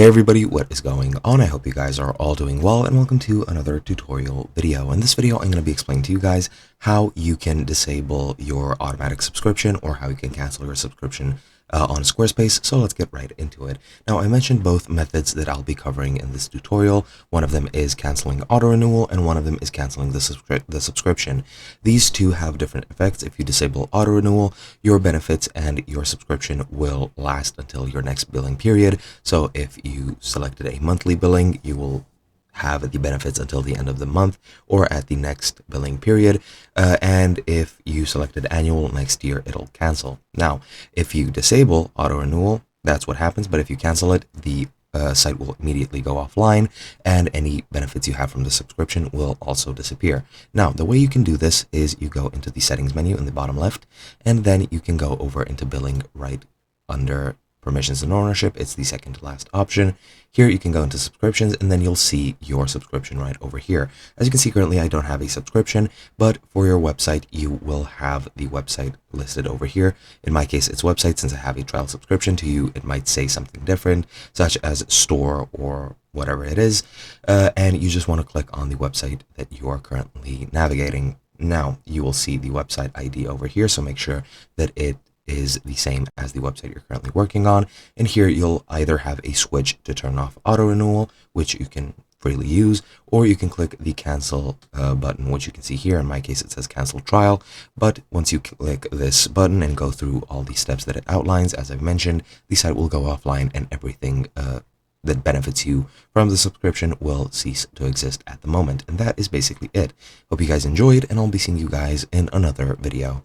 Hey everybody, what is going on? I hope you guys are all doing well, and welcome to another tutorial video. In this video, I'm going to be explaining to you guys how you can disable your automatic subscription or how you can cancel your subscription on Squarespace. So let's get right into it. Now, I mentioned both methods that I'll be covering in this tutorial. One of them is canceling auto renewal and one of them is canceling the subscription. These two have different effects. If you disable auto renewal, your benefits and your subscription will last until your next billing period. So if you selected a monthly billing, you will have the benefits until the end of the month or at the next billing period. And if you selected annual, next year it'll cancel. Now, if you disable auto renewal, that's what happens. But if you cancel it, the site will immediately go offline and any benefits you have from the subscription will also disappear. Now, the way you can do this is you go into the settings menu in the bottom left, and then you can go over into billing right under permissions and ownership. It's the second to last option. Here you can go into subscriptions and then you'll see your subscription right over here. As you can see, currently I don't have a subscription, but for your website you will have the website listed over here. In my case, it's website. Since I have a trial subscription, to you it might say something different, such as store or whatever it is, and you just want to click on the website that you are currently navigating. Now you will see the website ID over here, so make sure that it is the same as the website you're currently working on. And here you'll either have a switch to turn off auto renewal, which you can freely use, or you can click the cancel button, which you can see here. In my case, it says cancel trial. But once you click this button and go through all the steps that it outlines, as I've mentioned, the site will go offline and everything that benefits you from the subscription will cease to exist at the moment. And that is basically it. Hope you guys enjoyed, and I'll be seeing you guys in another video.